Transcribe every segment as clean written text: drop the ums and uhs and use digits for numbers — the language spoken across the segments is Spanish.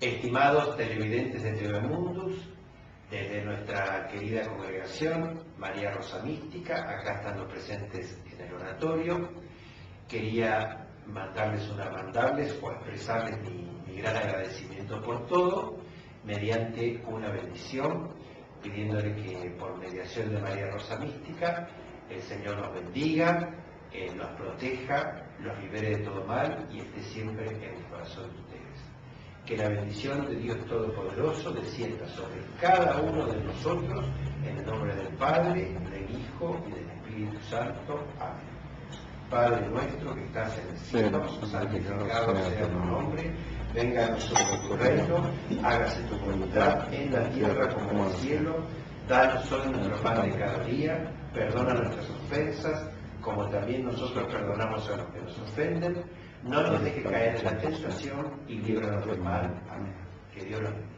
Estimados televidentes de TV Mundus, desde nuestra querida congregación María Rosa Mística, acá estando presentes en el oratorio, quería mandarles o expresarles mi gran agradecimiento por todo, mediante una bendición, pidiéndole que por mediación de María Rosa Mística, el Señor nos bendiga, nos proteja, los libere de todo mal y esté siempre en el corazón de ustedes. Que la bendición de Dios Todopoderoso descienda sobre cada uno de nosotros, en el nombre del Padre, del Hijo y del Espíritu Santo. Amén. Padre nuestro que estás en el cielo, santificado sea tu nombre, venga a nosotros tu reino, hágase tu voluntad en la tierra como en el cielo. Danos hoy nuestro pan de cada día, perdona nuestras ofensas, como también nosotros perdonamos a los que nos ofenden. No nos deje caer en la tentación y líbranos del mal. Amén. Que Dios los bendiga.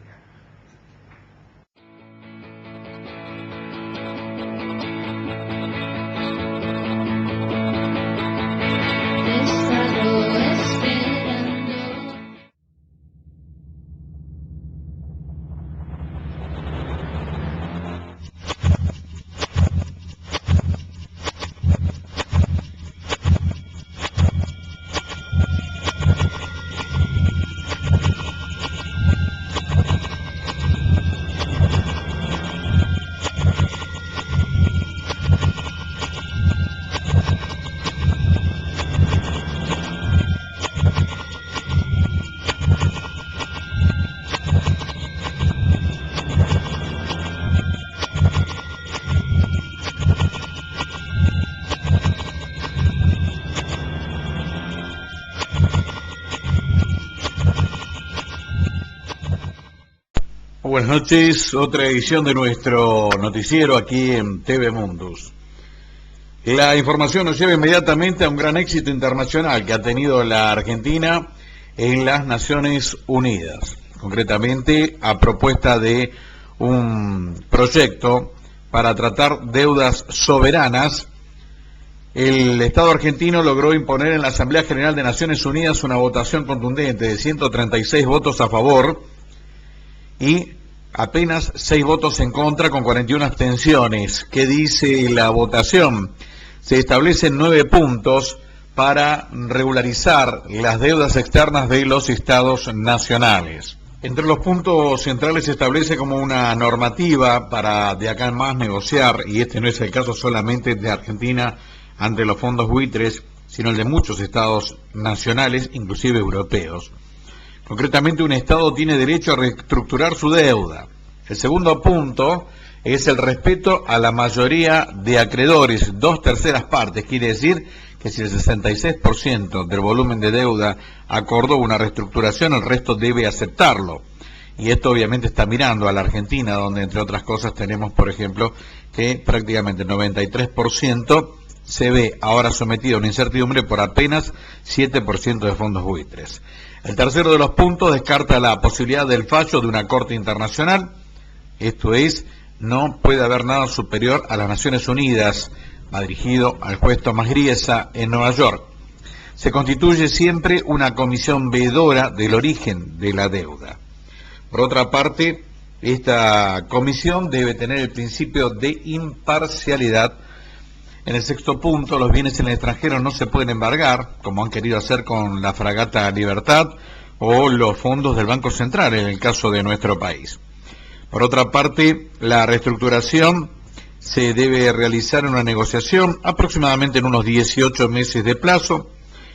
Buenas noches, otra edición de nuestro noticiero aquí en TV Mundus. La información nos lleva inmediatamente a un gran éxito internacional que ha tenido la Argentina en las Naciones Unidas, concretamente a propuesta de un proyecto para tratar deudas soberanas. El Estado argentino logró imponer en la Asamblea General de Naciones Unidas una votación contundente de 136 votos a favor y apenas 6 votos en contra con 41 abstenciones. ¿Qué dice la votación? Se establecen 9 puntos para regularizar las deudas externas de los estados nacionales. Entre los puntos centrales se establece como una normativa para de acá en más negociar, y este no es el caso solamente de Argentina ante los fondos buitres, sino el de muchos estados nacionales, inclusive europeos. Concretamente, un Estado tiene derecho a reestructurar su deuda. El segundo punto es el respeto a la mayoría de acreedores, 2/3 partes. Quiere decir que si el 66% del volumen de deuda acordó una reestructuración, el resto debe aceptarlo. Y esto obviamente está mirando a la Argentina, donde entre otras cosas tenemos, por ejemplo, que prácticamente el 93% se ve ahora sometido a una incertidumbre por apenas 7% de fondos buitres. El tercero de los puntos descarta la posibilidad del fallo de una corte internacional, esto es, no puede haber nada superior a las Naciones Unidas, va dirigido al juez Tomás Griesa en Nueva York. Se constituye siempre una comisión veedora del origen de la deuda. Por otra parte, esta comisión debe tener el principio de imparcialidad. En el sexto punto, los bienes en el extranjero no se pueden embargar, como han querido hacer con la fragata Libertad o los fondos del Banco Central, en el caso de nuestro país. Por otra parte, la reestructuración se debe realizar en una negociación aproximadamente en unos 18 meses de plazo,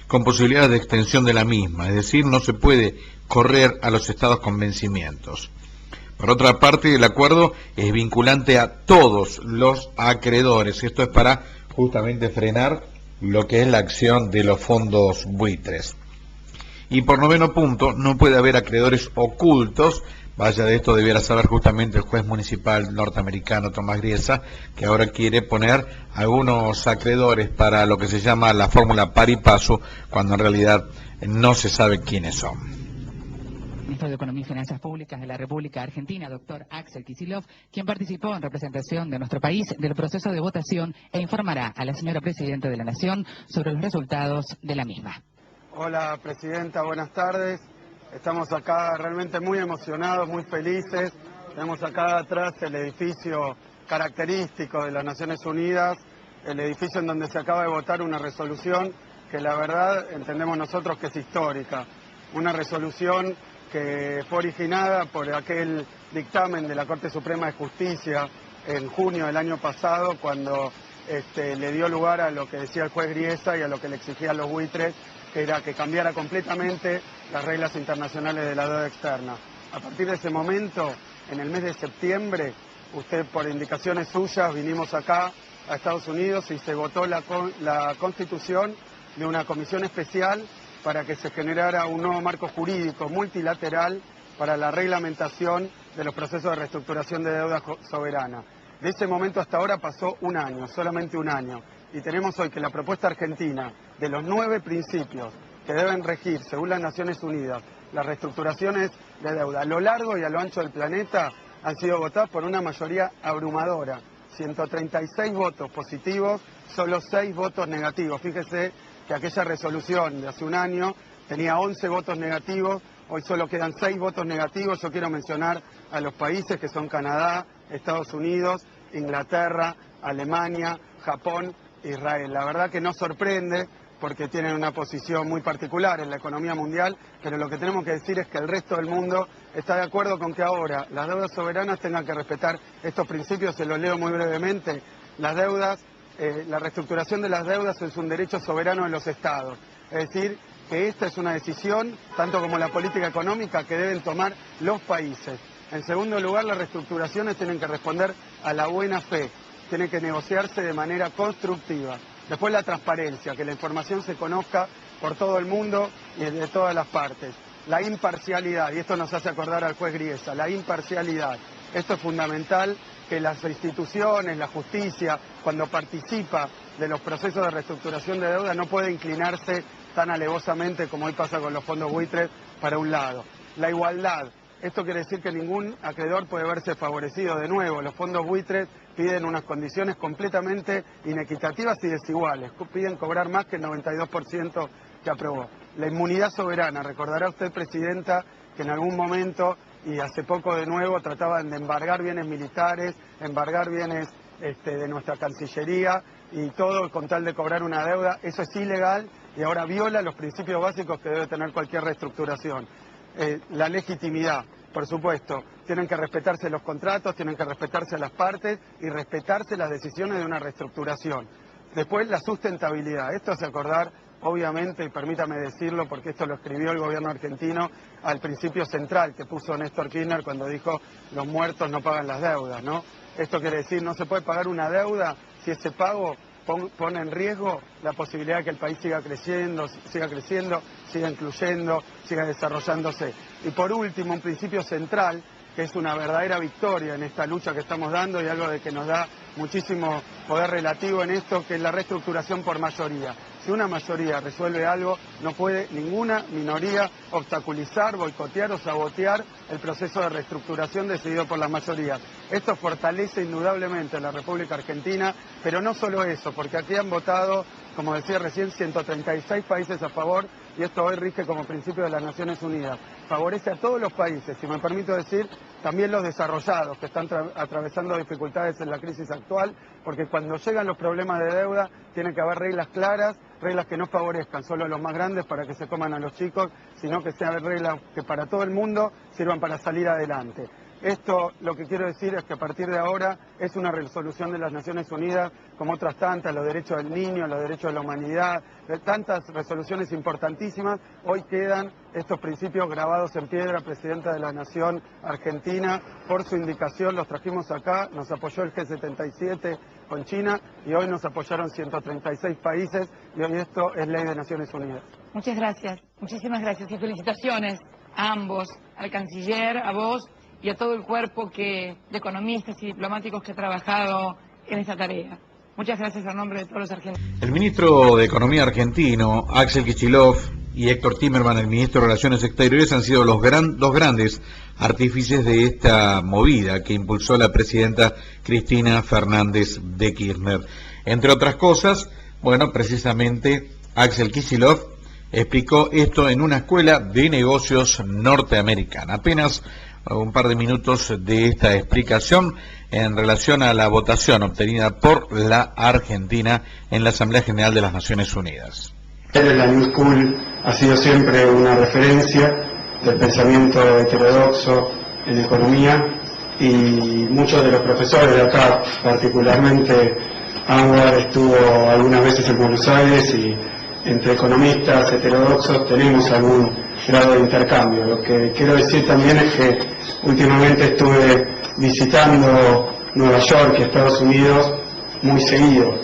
con posibilidades de extensión de la misma, es decir, no se puede correr a los estados con vencimientos. Por otra parte, el acuerdo es vinculante a todos los acreedores. Esto es para justamente frenar lo que es la acción de los fondos buitres. Y por noveno punto, no puede haber acreedores ocultos. Vaya, de esto debiera saber justamente el juez municipal norteamericano Tomás Griesa, que ahora quiere poner algunos acreedores para lo que se llama la fórmula par y paso, cuando en realidad no se sabe quiénes son. Ministro de Economía y Finanzas Públicas de la República Argentina, doctor Axel Kicillof, quien participó en representación de nuestro país del proceso de votación e informará a la señora Presidenta de la Nación sobre los resultados de la misma. Hola, Presidenta, buenas tardes. Estamos acá realmente muy emocionados, muy felices. Tenemos acá atrás el edificio característico de las Naciones Unidas, el edificio en donde se acaba de votar una resolución que la verdad entendemos nosotros que es histórica. Una resolución que fue originada por aquel dictamen de la Corte Suprema de Justicia en junio del año pasado, cuando le dio lugar a lo que decía el juez Griesa y a lo que le exigían los buitres, que era que cambiara completamente las reglas internacionales de la deuda externa. A partir de ese momento, en el mes de septiembre, usted por indicaciones suyas vinimos acá a Estados Unidos y se votó la constitución de una comisión especial para que se generara un nuevo marco jurídico multilateral para la reglamentación de los procesos de reestructuración de deuda soberana. De ese momento hasta ahora pasó un año, solamente un año, y tenemos hoy que la propuesta argentina de los 9 principios que deben regir, según las Naciones Unidas, las reestructuraciones de deuda a lo largo y a lo ancho del planeta han sido votadas por una mayoría abrumadora. 136 votos positivos, solo 6 votos negativos. Fíjese que aquella resolución de hace un año tenía 11 votos negativos, hoy solo quedan 6 votos negativos. Yo quiero mencionar a los países que son Canadá, Estados Unidos, Inglaterra, Alemania, Japón, Israel. La verdad que no sorprende porque tienen una posición muy particular en la economía mundial, pero lo que tenemos que decir es que el resto del mundo está de acuerdo con que ahora las deudas soberanas tengan que respetar estos principios. Se los leo muy brevemente. Las deudas, la reestructuración de las deudas es un derecho soberano de los estados, es decir, que esta es una decisión, tanto como la política económica, que deben tomar los países. En segundo lugar, las reestructuraciones tienen que responder a la buena fe, tienen que negociarse de manera constructiva. Después la transparencia, que la información se conozca por todo el mundo y de todas las partes. La imparcialidad, y esto nos hace acordar al juez Griesa, la imparcialidad. Esto es fundamental, que las instituciones, la justicia, cuando participa de los procesos de reestructuración de deuda, no puede inclinarse tan alevosamente como hoy pasa con los fondos buitres para un lado. La igualdad. Esto quiere decir que ningún acreedor puede verse favorecido. De nuevo, los fondos buitres piden unas condiciones completamente inequitativas y desiguales. Piden cobrar más que el 92% que aprobó. La inmunidad soberana. Recordará usted, Presidenta, que en algún momento, y hace poco de nuevo, trataban de embargar bienes militares, embargar bienes de nuestra Cancillería, y todo con tal de cobrar una deuda. Eso es ilegal y ahora viola los principios básicos que debe tener cualquier reestructuración. La legitimidad, por supuesto, tienen que respetarse los contratos, tienen que respetarse a las partes y respetarse las decisiones de una reestructuración. Después, la sustentabilidad. Esto hace acordar, obviamente, y permítame decirlo porque esto lo escribió el gobierno argentino, al principio central que puso Néstor Kirchner cuando dijo los muertos no pagan las deudas, ¿no? Esto quiere decir, no se puede pagar una deuda si ese pago pone en riesgo la posibilidad de que el país siga creciendo, siga incluyendo, siga desarrollándose. Y por último, un principio central, que es una verdadera victoria en esta lucha que estamos dando y algo de que nos da muchísimo poder relativo en esto, que es la reestructuración por mayoría. Si una mayoría resuelve algo, no puede ninguna minoría obstaculizar, boicotear o sabotear el proceso de reestructuración decidido por la mayoría. Esto fortalece indudablemente a la República Argentina, pero no solo eso, porque aquí han votado, como decía recién, 136 países a favor, y esto hoy rige como principio de las Naciones Unidas. Favorece a todos los países, si me permito decir, también los desarrollados, que están atravesando dificultades en la crisis actual, porque cuando llegan los problemas de deuda, tiene que haber reglas claras, reglas que no favorezcan solo a los más grandes para que se coman a los chicos, sino que sean reglas que para todo el mundo sirvan para salir adelante. Esto, lo que quiero decir es que a partir de ahora es una resolución de las Naciones Unidas, como otras tantas, los derechos del niño, los derechos de la humanidad, tantas resoluciones importantísimas. Hoy quedan estos principios grabados en piedra. Presidenta de la Nación Argentina, por su indicación los trajimos acá, nos apoyó el G77 con China y hoy nos apoyaron 136 países y hoy esto es ley de Naciones Unidas. Muchas gracias, muchísimas gracias y felicitaciones a ambos, al canciller, a vos y a todo el cuerpo de economistas y diplomáticos que ha trabajado en esta tarea. Muchas gracias a nombre de todos los argentinos. El ministro de Economía argentino, Axel Kicillof, y Héctor Timerman, el ministro de Relaciones Exteriores, han sido dos grandes artífices de esta movida que impulsó la presidenta Cristina Fernández de Kirchner. Entre otras cosas, bueno, precisamente Axel Kicillof explicó esto en una escuela de negocios norteamericana. Apenas un par de minutos de esta explicación en relación a la votación obtenida por la Argentina en la Asamblea General de las Naciones Unidas. La New School ha sido siempre una referencia del pensamiento heterodoxo en economía, y muchos de los profesores de acá, particularmente Anwar estuvo algunas veces en Buenos Aires, y entre economistas heterodoxos tenemos algún grado de intercambio. Lo que quiero decir también es que últimamente estuve visitando Nueva York y Estados Unidos muy seguido,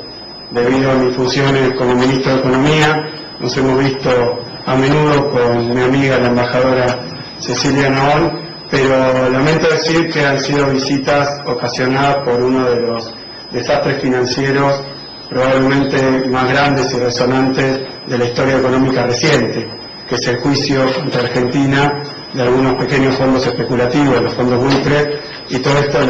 debido a mis funciones como ministro de Economía. Nos hemos visto a menudo con mi amiga la embajadora Cecilia Naón, pero lamento decir que han sido visitas ocasionadas por uno de los desastres financieros probablemente más grandes y resonantes de la historia económica reciente, que es el juicio contra Argentina de algunos pequeños fondos especulativos, los fondos buitre, y todo esto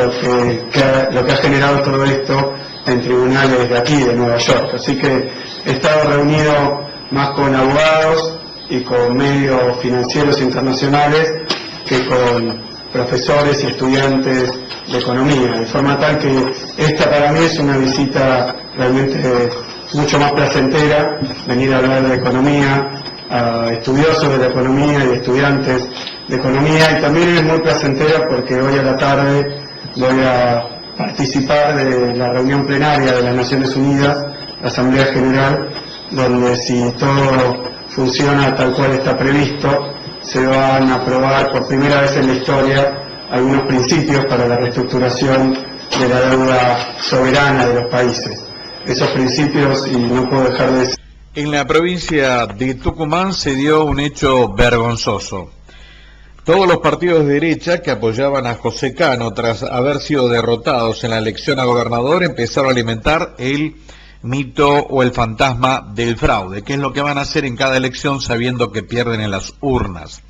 lo que ha generado todo esto en tribunales de aquí, de Nueva York. Así que he estado reunido más con abogados y con medios financieros internacionales que con profesores y estudiantes de economía, de forma tal que esta para mí es una visita realmente mucho más placentera, venir a hablar de economía a estudiosos de la economía y estudiantes de economía, y también es muy placentera porque hoy a la tarde voy a participar de la reunión plenaria de las Naciones Unidas, la Asamblea General, donde si todo funciona tal cual está previsto, se van a aprobar por primera vez en la historia algunos principios para la reestructuración de la deuda soberana de los países. Esos principios, y no puedo dejar de decir... En la provincia de Tucumán se dio un hecho vergonzoso. Todos los partidos de derecha que apoyaban a José Cano tras haber sido derrotados en la elección a gobernador empezaron a alimentar el mito o el fantasma del fraude, que es lo que van a hacer en cada elección sabiendo que pierden en las urnas.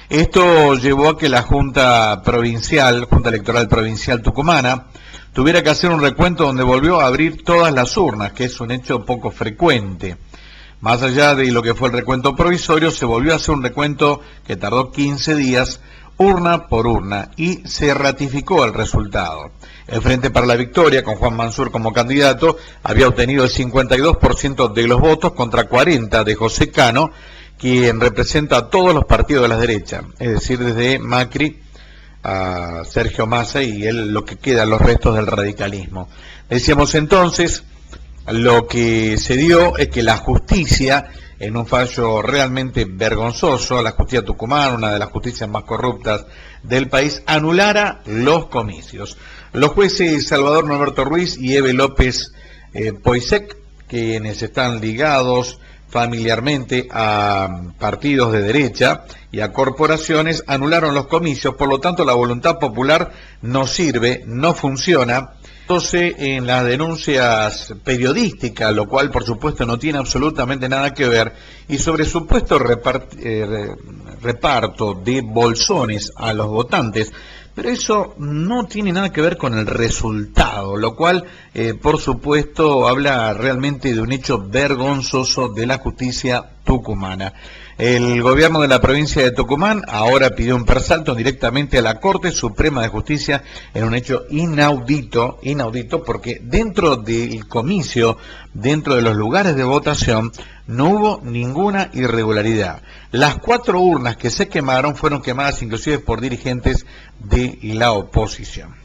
Esto llevó a que la Junta Electoral Provincial Tucumana tuviera que hacer un recuento donde volvió a abrir todas las urnas, que es un hecho poco frecuente. Más allá de lo que fue el recuento provisorio, se volvió a hacer un recuento que tardó 15 días, urna por urna, y se ratificó el resultado. El Frente para la Victoria, con Juan Mansur como candidato, había obtenido el 52% de los votos contra 40 de José Cano, quien representa a todos los partidos de la derecha, es decir, desde Macri a Sergio Massa y lo que queda, los restos del radicalismo. Decíamos entonces, lo que se dio es que la justicia, en un fallo realmente vergonzoso, la justicia tucumana, una de las justicias más corruptas del país, anulara los comicios. Los jueces Salvador Norberto Ruiz y Eve López Poisek, quienes están ligados familiarmente a partidos de derecha y a corporaciones, anularon los comicios. Por lo tanto, la voluntad popular no sirve, no funciona. Entonces, en las denuncias periodísticas, lo cual por supuesto no tiene absolutamente nada que ver, y sobre supuesto reparto de bolsones a los votantes, pero eso no tiene nada que ver con el resultado, lo cual por supuesto habla realmente de un hecho vergonzoso de la justicia tucumana. El gobierno de la provincia de Tucumán ahora pidió un persalto directamente a la Corte Suprema de Justicia en un hecho inaudito, porque dentro del comicio, dentro de los lugares de votación, no hubo ninguna irregularidad. Las 4 urnas que se quemaron fueron quemadas inclusive por dirigentes de la oposición.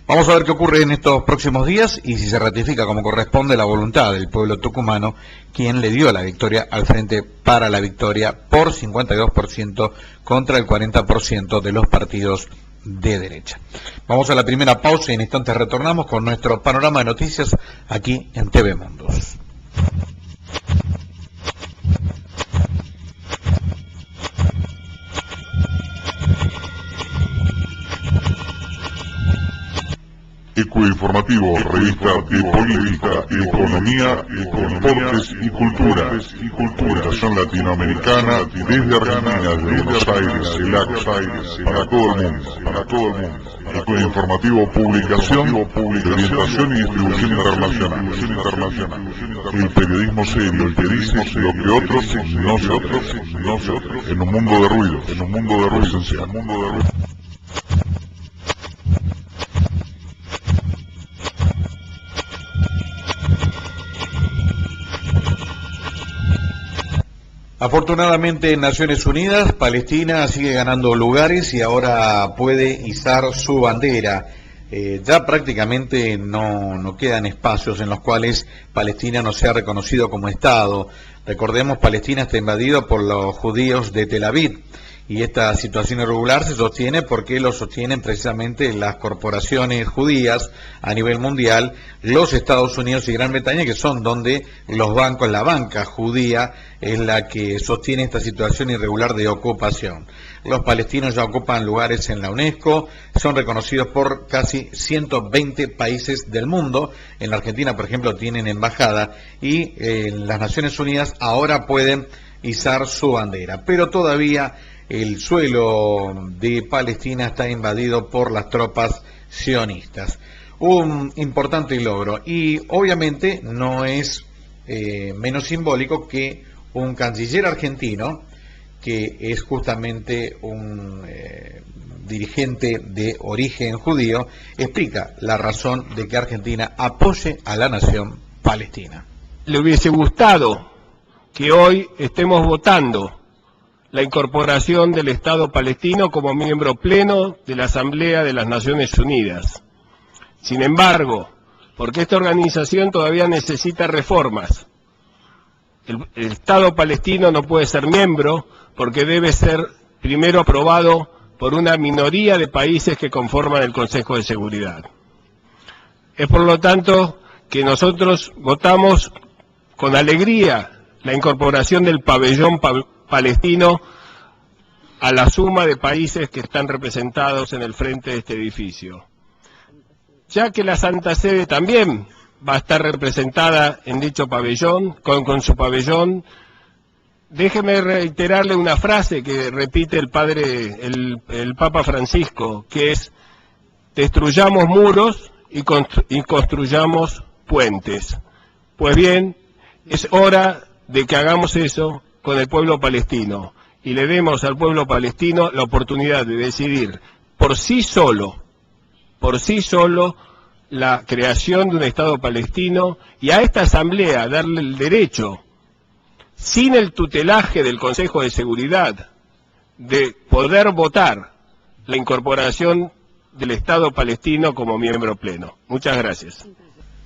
Vamos a ver qué ocurre en estos próximos días y si se ratifica como corresponde la voluntad del pueblo tucumano, quien le dio la victoria al Frente para la Victoria por 52% contra el 40% de los partidos de derecha. Vamos a la primera pausa y en instantes retornamos con nuestro panorama de noticias aquí en TV Mundos. Escudo Informativo, revista de política, economía, deportes y cultura. Publicación latinoamericana desde Argentina, de Buenos Aires, para todo el mundo. Escudo Informativo, publicación de orientación y distribución internacional. El periodismo serio, el que dice lo que otros no se en un mundo de ruidos, esencial. Afortunadamente en Naciones Unidas, Palestina sigue ganando lugares y ahora puede izar su bandera. Ya prácticamente no quedan espacios en los cuales Palestina no sea reconocido como Estado. Recordemos, Palestina está invadido por los judíos de Tel Aviv y esta situación irregular se sostiene porque lo sostienen precisamente las corporaciones judías a nivel mundial, los Estados Unidos y Gran Bretaña, que son donde los bancos, la banca judía es la que sostiene esta situación irregular de ocupación. Los palestinos ya ocupan lugares en la UNESCO, son reconocidos por casi 120 países del mundo. En la Argentina, por ejemplo, tienen embajada y en las Naciones Unidas ahora pueden izar su bandera. Pero todavía el suelo de Palestina está invadido por las tropas sionistas. Un importante logro y obviamente no es menos simbólico que un canciller argentino, que es justamente un dirigente de origen judío, explica la razón de que Argentina apoye a la nación palestina. Le hubiese gustado que hoy estemos votando la incorporación del Estado palestino como miembro pleno de la Asamblea de las Naciones Unidas. Sin embargo, porque esta organización todavía necesita reformas, el Estado palestino no puede ser miembro porque debe ser primero aprobado por una minoría de países que conforman el Consejo de Seguridad. Es por lo tanto que nosotros votamos con alegría la incorporación del pabellón palestino a la suma de países que están representados en el frente de este edificio. Ya que la Santa Sede también va a estar representada en dicho pabellón, con su pabellón, déjeme reiterarle una frase que repite el Papa Francisco, que es: destruyamos muros y construyamos puentes. Pues bien, es hora de que hagamos eso con el pueblo palestino y le demos al pueblo palestino la oportunidad de decidir por sí solo la creación de un Estado palestino, y a esta asamblea darle el derecho, sin el tutelaje del Consejo de Seguridad, de poder votar la incorporación del Estado palestino como miembro pleno. Muchas gracias.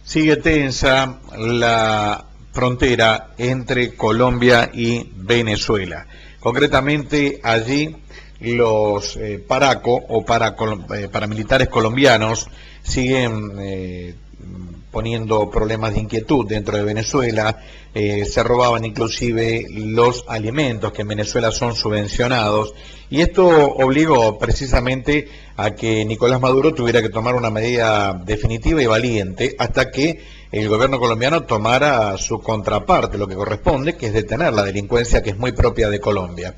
Sigue tensa la frontera entre Colombia y Venezuela. Concretamente allí los paraco o paramilitares colombianos siguen poniendo problemas de inquietud dentro de Venezuela. Se robaban inclusive los alimentos que en Venezuela son subvencionados, y esto obligó precisamente a que Nicolás Maduro tuviera que tomar una medida definitiva y valiente hasta que el gobierno colombiano tomara su contraparte, lo que corresponde, que es detener la delincuencia que es muy propia de Colombia.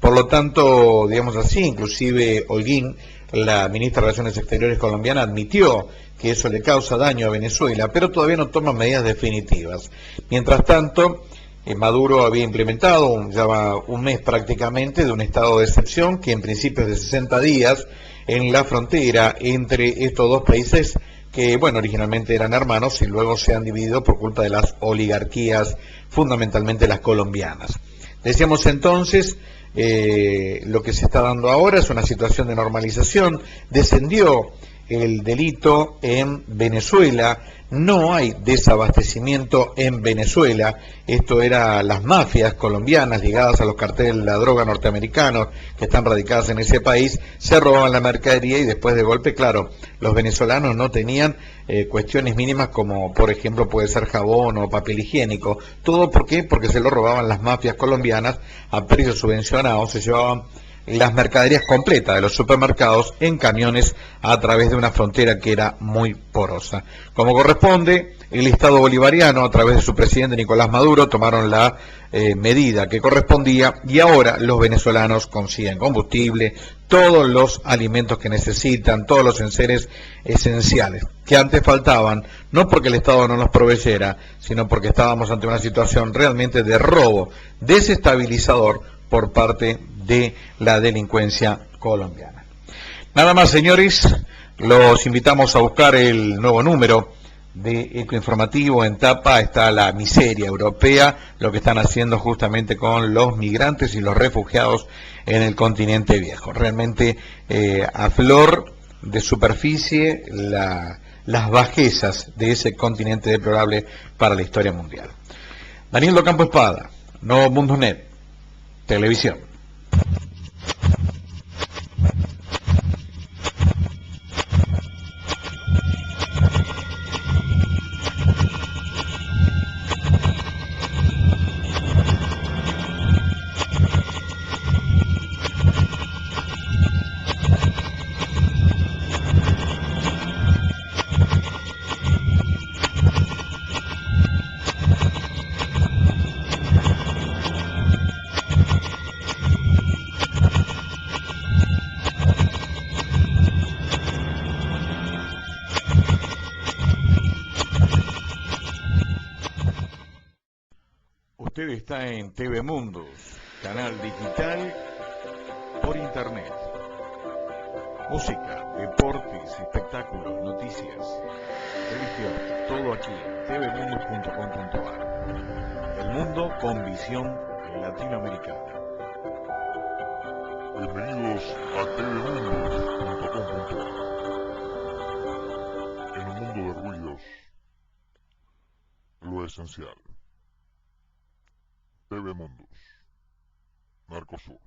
Por lo tanto, digamos así, inclusive Holguín, la ministra de Relaciones Exteriores colombiana, admitió que eso le causa daño a Venezuela, pero todavía no toma medidas definitivas. Mientras tanto, Maduro había implementado, ya va un mes prácticamente, de un estado de excepción que en principio es de 60 días en la frontera entre estos dos países que, bueno, originalmente eran hermanos y luego se han dividido por culpa de las oligarquías, fundamentalmente las colombianas. Decíamos entonces, lo que se está dando ahora es una situación de normalización. Descendió el delito en Venezuela, no hay desabastecimiento en Venezuela. Esto era las mafias colombianas ligadas a los carteles de la droga norteamericanos que están radicadas en ese país, se robaban la mercadería y después de golpe, claro, los venezolanos no tenían cuestiones mínimas como por ejemplo puede ser jabón o papel higiénico. ¿Todo por qué? Porque se lo robaban las mafias colombianas a precios subvencionados, se llevaban las mercaderías completas de los supermercados en camiones a través de una frontera que era muy porosa. Como corresponde, el Estado bolivariano, a través de su presidente Nicolás Maduro, tomaron la medida que correspondía y ahora los venezolanos consiguen combustible, todos los alimentos que necesitan, todos los enseres esenciales que antes faltaban, no porque el Estado no los proveyera, sino porque estábamos ante una situación realmente de robo desestabilizador por parte de la delincuencia colombiana. Nada más, señores, los invitamos a buscar el nuevo número de Ecoinformativo. En tapa está la miseria europea, lo que están haciendo justamente con los migrantes y los refugiados en el continente viejo. Realmente a flor de superficie las bajezas de ese continente deplorable para la historia mundial. Daniel Docampo Espada, Nuevo Mundo Net, Televisión. Usted está en TV Mundus, canal digital por internet. Música, deportes, espectáculos, noticias, televisión, todo aquí, tvmundus.com.ar. El mundo con visión latinoamericana. Bienvenidos a tvmundus.com.ar. En un mundo de ruidos, lo esencial. TV Mundus, Narcosur.